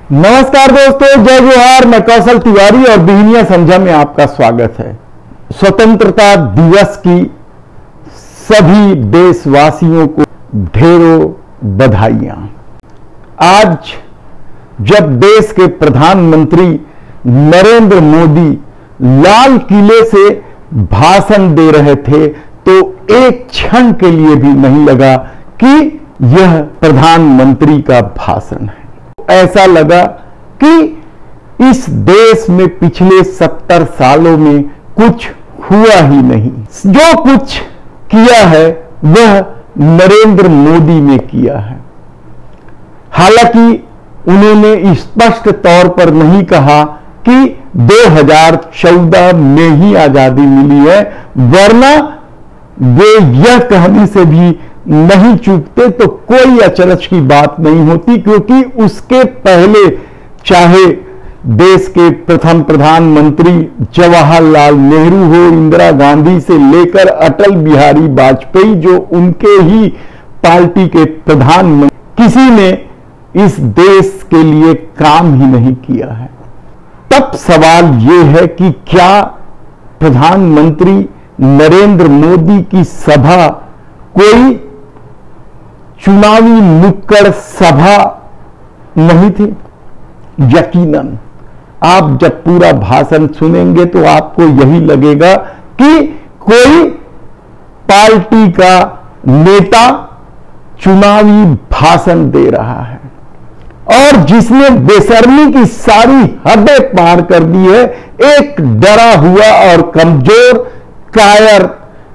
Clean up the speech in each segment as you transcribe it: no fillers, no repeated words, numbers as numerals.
नमस्कार दोस्तों, जय जोहार। मैं कौशल तिवारी और बिहनिया समझा में आपका स्वागत है। स्वतंत्रता दिवस की सभी देशवासियों को ढेरों बधाइयां। आज जब देश के प्रधानमंत्री नरेंद्र मोदी लाल किले से भाषण दे रहे थे तो एक क्षण के लिए भी नहीं लगा कि यह प्रधानमंत्री का भाषण है। ऐसा लगा कि इस देश में पिछले 70 सालों में कुछ हुआ ही नहीं। जो कुछ किया है वह नरेंद्र मोदी ने किया है। हालांकि उन्होंने स्पष्ट तौर पर नहीं कहा कि 2014 में ही आजादी मिली है, वरना वे यह कहने से भी नहीं चूकते तो कोई अचरज की बात नहीं होती, क्योंकि उसके पहले चाहे देश के प्रथम प्रधानमंत्री जवाहरलाल नेहरू हो, इंदिरा गांधी से लेकर अटल बिहारी वाजपेयी जो उनके ही पार्टी के प्रधानमंत्री, किसी ने इस देश के लिए काम ही नहीं किया है। तब सवाल यह है कि क्या प्रधानमंत्री नरेंद्र मोदी की सभा कोई चुनावी नुक्कड़ सभा नहीं थी? यकीनन आप जब पूरा भाषण सुनेंगे तो आपको यही लगेगा कि कोई पार्टी का नेता चुनावी भाषण दे रहा है और जिसने बेशर्मी की सारी हदें पार कर दी है। एक डरा हुआ और कमजोर कायर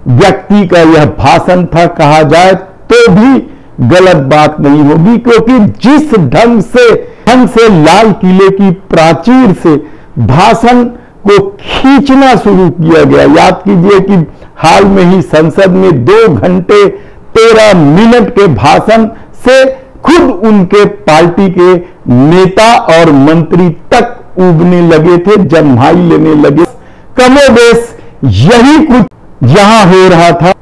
व्यक्ति का यह भाषण था, कहा जाए तो भी गलत बात नहीं होगी, क्योंकि जिस ढंग से लाल किले की प्राचीर से भाषण को खींचना शुरू किया गया। याद कीजिए कि हाल में ही संसद में 2 घंटे 13 मिनट के भाषण से खुद उनके पार्टी के नेता और मंत्री तक उगने लगे थे, जम्हाई लेने लगे। कमोबेश यही कुछ यहां हो रहा था।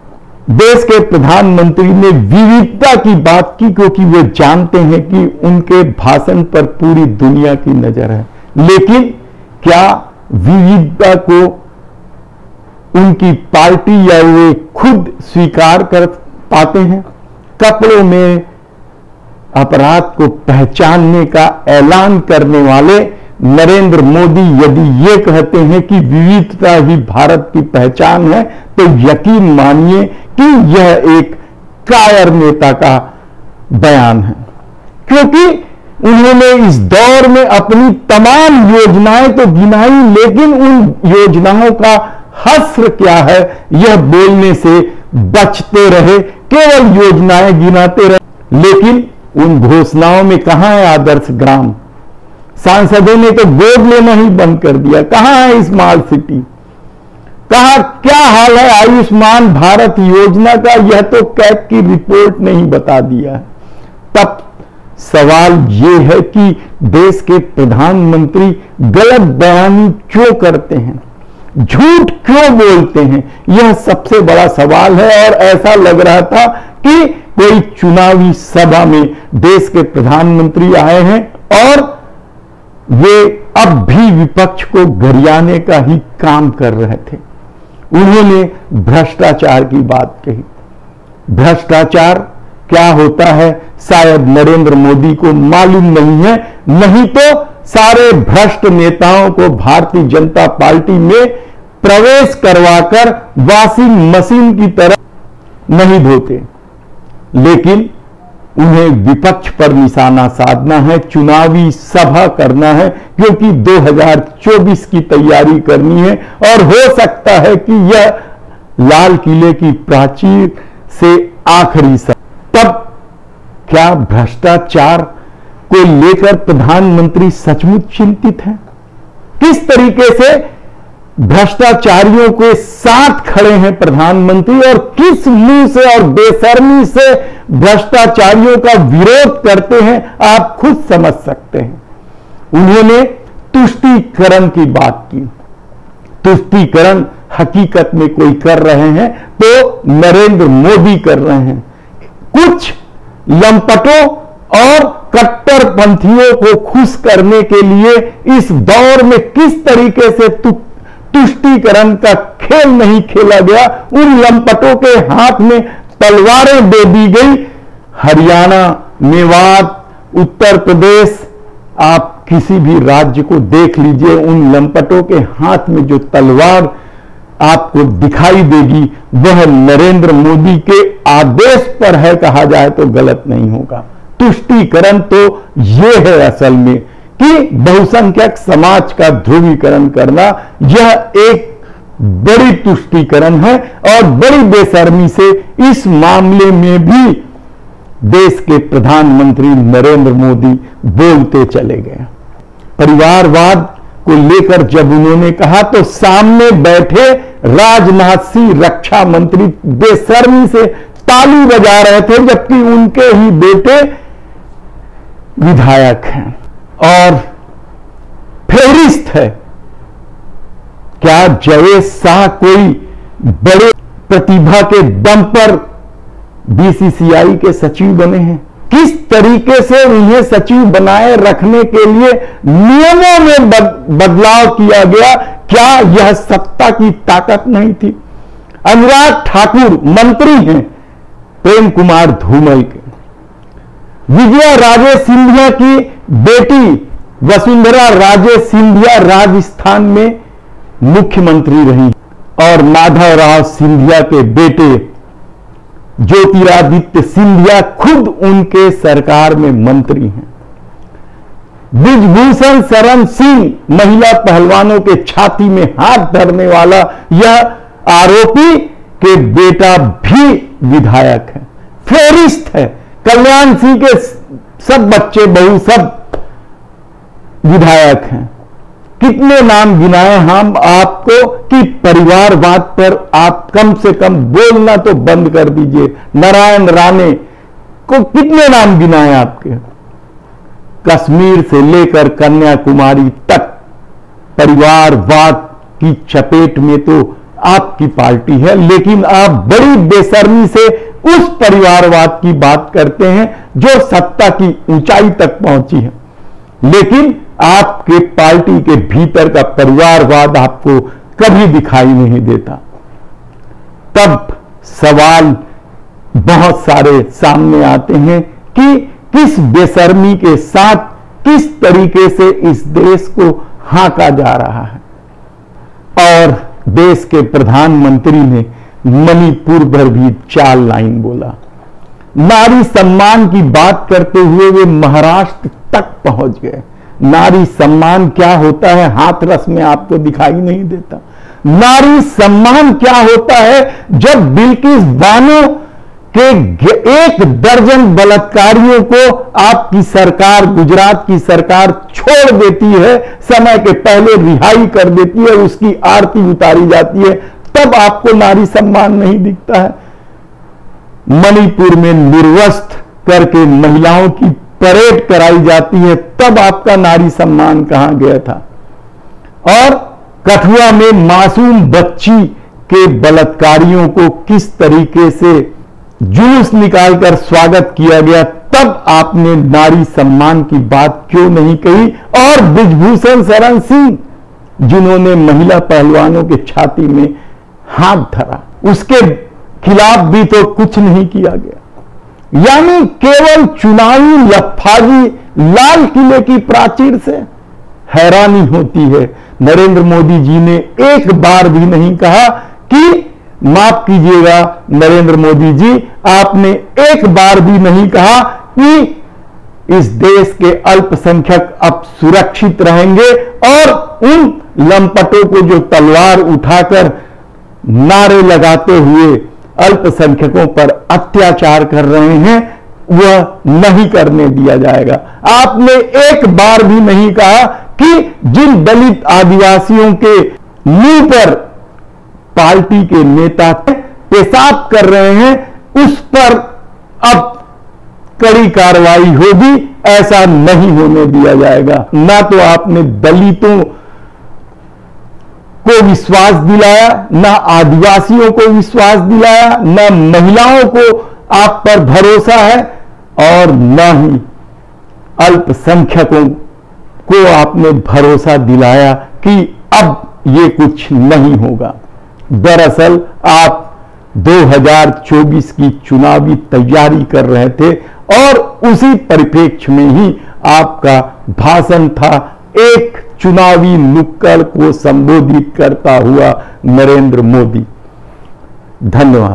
देश के प्रधानमंत्री ने विविधता की बात की, क्योंकि वे जानते हैं कि उनके भाषण पर पूरी दुनिया की नजर है। लेकिन क्या विविधता को उनकी पार्टी या वे खुद स्वीकार कर पाते हैं? कपड़ों में अपराध को पहचानने का ऐलान करने वाले नरेंद्र मोदी यदि ये कहते हैं कि विविधता ही भारत की पहचान है, तो यकीन मानिए कि यह एक कायर नेता का बयान है। क्योंकि उन्होंने इस दौर में अपनी तमाम योजनाएं तो गिनाई, लेकिन उन योजनाओं का हस्र क्या है यह बोलने से बचते रहे, केवल योजनाएं गिनाते रहे। लेकिन उन घोषणाओं में कहां है आदर्श ग्राम? सांसदों ने तो गोद लेना ही बंद कर दिया। कहां है स्मार्ट सिटी? कहा क्या हाल है आयुष्मान भारत योजना का? यह तो कैग की रिपोर्ट नहीं बता दिया। तब सवाल यह है कि देश के प्रधानमंत्री गलत बयानी क्यों करते हैं, झूठ क्यों बोलते हैं? यह सबसे बड़ा सवाल है। और ऐसा लग रहा था कि कोई चुनावी सभा में देश के प्रधानमंत्री आए हैं और वे अब भी विपक्ष को गरियाने का ही काम कर रहे थे। उन्होंने भ्रष्टाचार की बात कही। भ्रष्टाचार क्या होता है शायद नरेंद्र मोदी को मालूम नहीं है, नहीं तो सारे भ्रष्ट नेताओं को भारतीय जनता पार्टी में प्रवेश करवाकर वॉशिंग मशीन की तरह नहीं धोते। लेकिन उन्हें विपक्ष पर निशाना साधना है, चुनावी सभा करना है, क्योंकि 2024 की तैयारी करनी है और हो सकता है कि यह लाल किले की प्राचीर से आखिरी सभा। तब क्या भ्रष्टाचार को लेकर प्रधानमंत्री सचमुच चिंतित हैं? किस तरीके से भ्रष्टाचारियों के साथ खड़े हैं प्रधानमंत्री और किस मुंह से और बेशर्मी से भ्रष्टाचारियों का विरोध करते हैं, आप खुद समझ सकते हैं। उन्होंने तुष्टीकरण की बात की। तुष्टीकरण हकीकत में कोई कर रहे हैं तो नरेंद्र मोदी कर रहे हैं। कुछ लंपटों और कट्टरपंथियों को खुश करने के लिए इस दौर में किस तरीके से तुष्टीकरण का खेल नहीं खेला गया, उन लंपटों के हाथ में तलवारें दे दी गई। हरियाणा, मेवात, उत्तर प्रदेश, आप किसी भी राज्य को देख लीजिए, उन लंपटों के हाथ में जो तलवार आपको दिखाई देगी वह नरेंद्र मोदी के आदेश पर है, कहा जाए तो गलत नहीं होगा। तुष्टीकरण तो यह है असल में कि बहुसंख्यक समाज का ध्रुवीकरण करना, यह एक बड़ी तुष्टीकरण है और बड़ी बेशर्मी से इस मामले में भी देश के प्रधानमंत्री नरेंद्र मोदी बोलते चले गए। परिवारवाद को लेकर जब उन्होंने कहा तो सामने बैठे राजनाथ सिंह रक्षा मंत्री बेशर्मी से ताली बजा रहे थे, जबकि उनके ही बेटे विधायक हैं और फेरिस्त है। क्या जयेश शाह कोई बड़े प्रतिभा के दम पर बीसीसीआई के सचिव बने हैं? किस तरीके से उन्हें सचिव बनाए रखने के लिए नियमों में बदलाव किया गया, क्या यह सत्ता की ताकत नहीं थी? अनुराग ठाकुर मंत्री हैं प्रेम कुमार धूमल के। विजया राजे सिंधिया की बेटी वसुंधरा राजे सिंधिया राजस्थान में मुख्यमंत्री रही और माधवराव सिंधिया के बेटे ज्योतिरादित्य सिंधिया खुद उनके सरकार में मंत्री हैं। ब्रिजभूषण शरण सिंह महिला पहलवानों के छाती में हाथ धरने वाला यह आरोपी के बेटा भी विधायक है, फेरिस्त है। कल्याण सिंह के सब बच्चे बहू सब विधायक हैं। कितने नाम गिनाए हम आपको कि परिवारवाद पर आप कम से कम बोलना तो बंद कर दीजिए। नारायण राणे को कितने नाम गिनाए आपके? कश्मीर से लेकर कन्याकुमारी तक परिवारवाद की चपेट में तो आपकी पार्टी है, लेकिन आप बड़ी बेशर्मी से उस परिवारवाद की बात करते हैं जो सत्ता की ऊंचाई तक पहुंची है, लेकिन आपके पार्टी के भीतर का परिवारवाद आपको कभी दिखाई नहीं देता। तब सवाल बहुत सारे सामने आते हैं कि किस बेशर्मी के साथ किस तरीके से इस देश को हाँका जा रहा है। और देश के प्रधानमंत्री ने मणिपुर पर भी 4 लाइन बोला। नारी सम्मान की बात करते हुए वे महाराष्ट्र तक पहुंच गए। नारी सम्मान क्या होता है हाथरस में आपको दिखाई नहीं देता। नारी सम्मान क्या होता है जब बिल्किस बानो के 1 दर्जन बलात्कारियों को आपकी सरकार, गुजरात की सरकार छोड़ देती है, समय के पहले रिहाई कर देती है, उसकी आरती उतारी जाती है, तब आपको नारी सम्मान नहीं दिखता है। मणिपुर में निर्वस्त्र करके महिलाओं की परेड कराई जाती है, तब आपका नारी सम्मान कहां गया था? और कठुआ में मासूम बच्ची के बलात्कारियों को किस तरीके से जुलूस निकालकर स्वागत किया गया, तब आपने नारी सम्मान की बात क्यों नहीं कही? और ब्रिजभूषण शरण सिंह जिन्होंने महिला पहलवानों के छाती में हाथ धरा, उसके खिलाफ भी तो कुछ नहीं किया गया। यानी केवल चुनावी लफाजी लाल किले की प्राचीर से हैरानी होती है। नरेंद्र मोदी जी ने एक बार भी नहीं कहा कि माफ कीजिएगा नरेंद्र मोदी जी, आपने एक बार भी नहीं कहा कि इस देश के अल्पसंख्यक अब सुरक्षित रहेंगे और उन लंपटों को जो तलवार उठाकर नारे लगाते हुए अल्पसंख्यकों पर अत्याचार कर रहे हैं वह नहीं करने दिया जाएगा। आपने एक बार भी नहीं कहा कि जिन दलित आदिवासियों के मुंह पर पार्टी के नेता पेशाब कर रहे हैं उस पर अब कड़ी कार्रवाई होगी, ऐसा नहीं होने दिया जाएगा। ना तो आपने दलितों को विश्वास दिलाया, ना आदिवासियों को विश्वास दिलाया, ना महिलाओं को आप पर भरोसा है और न ही अल्पसंख्यकों को आपने भरोसा दिलाया कि अब ये कुछ नहीं होगा। दरअसल आप 2024 की चुनावी तैयारी कर रहे थे और उसी परिप्रेक्ष्य में ही आपका भाषण था, एक चुनावी नुक्कड़ को संबोधित करता हुआ नरेंद्र मोदी। धन्यवाद।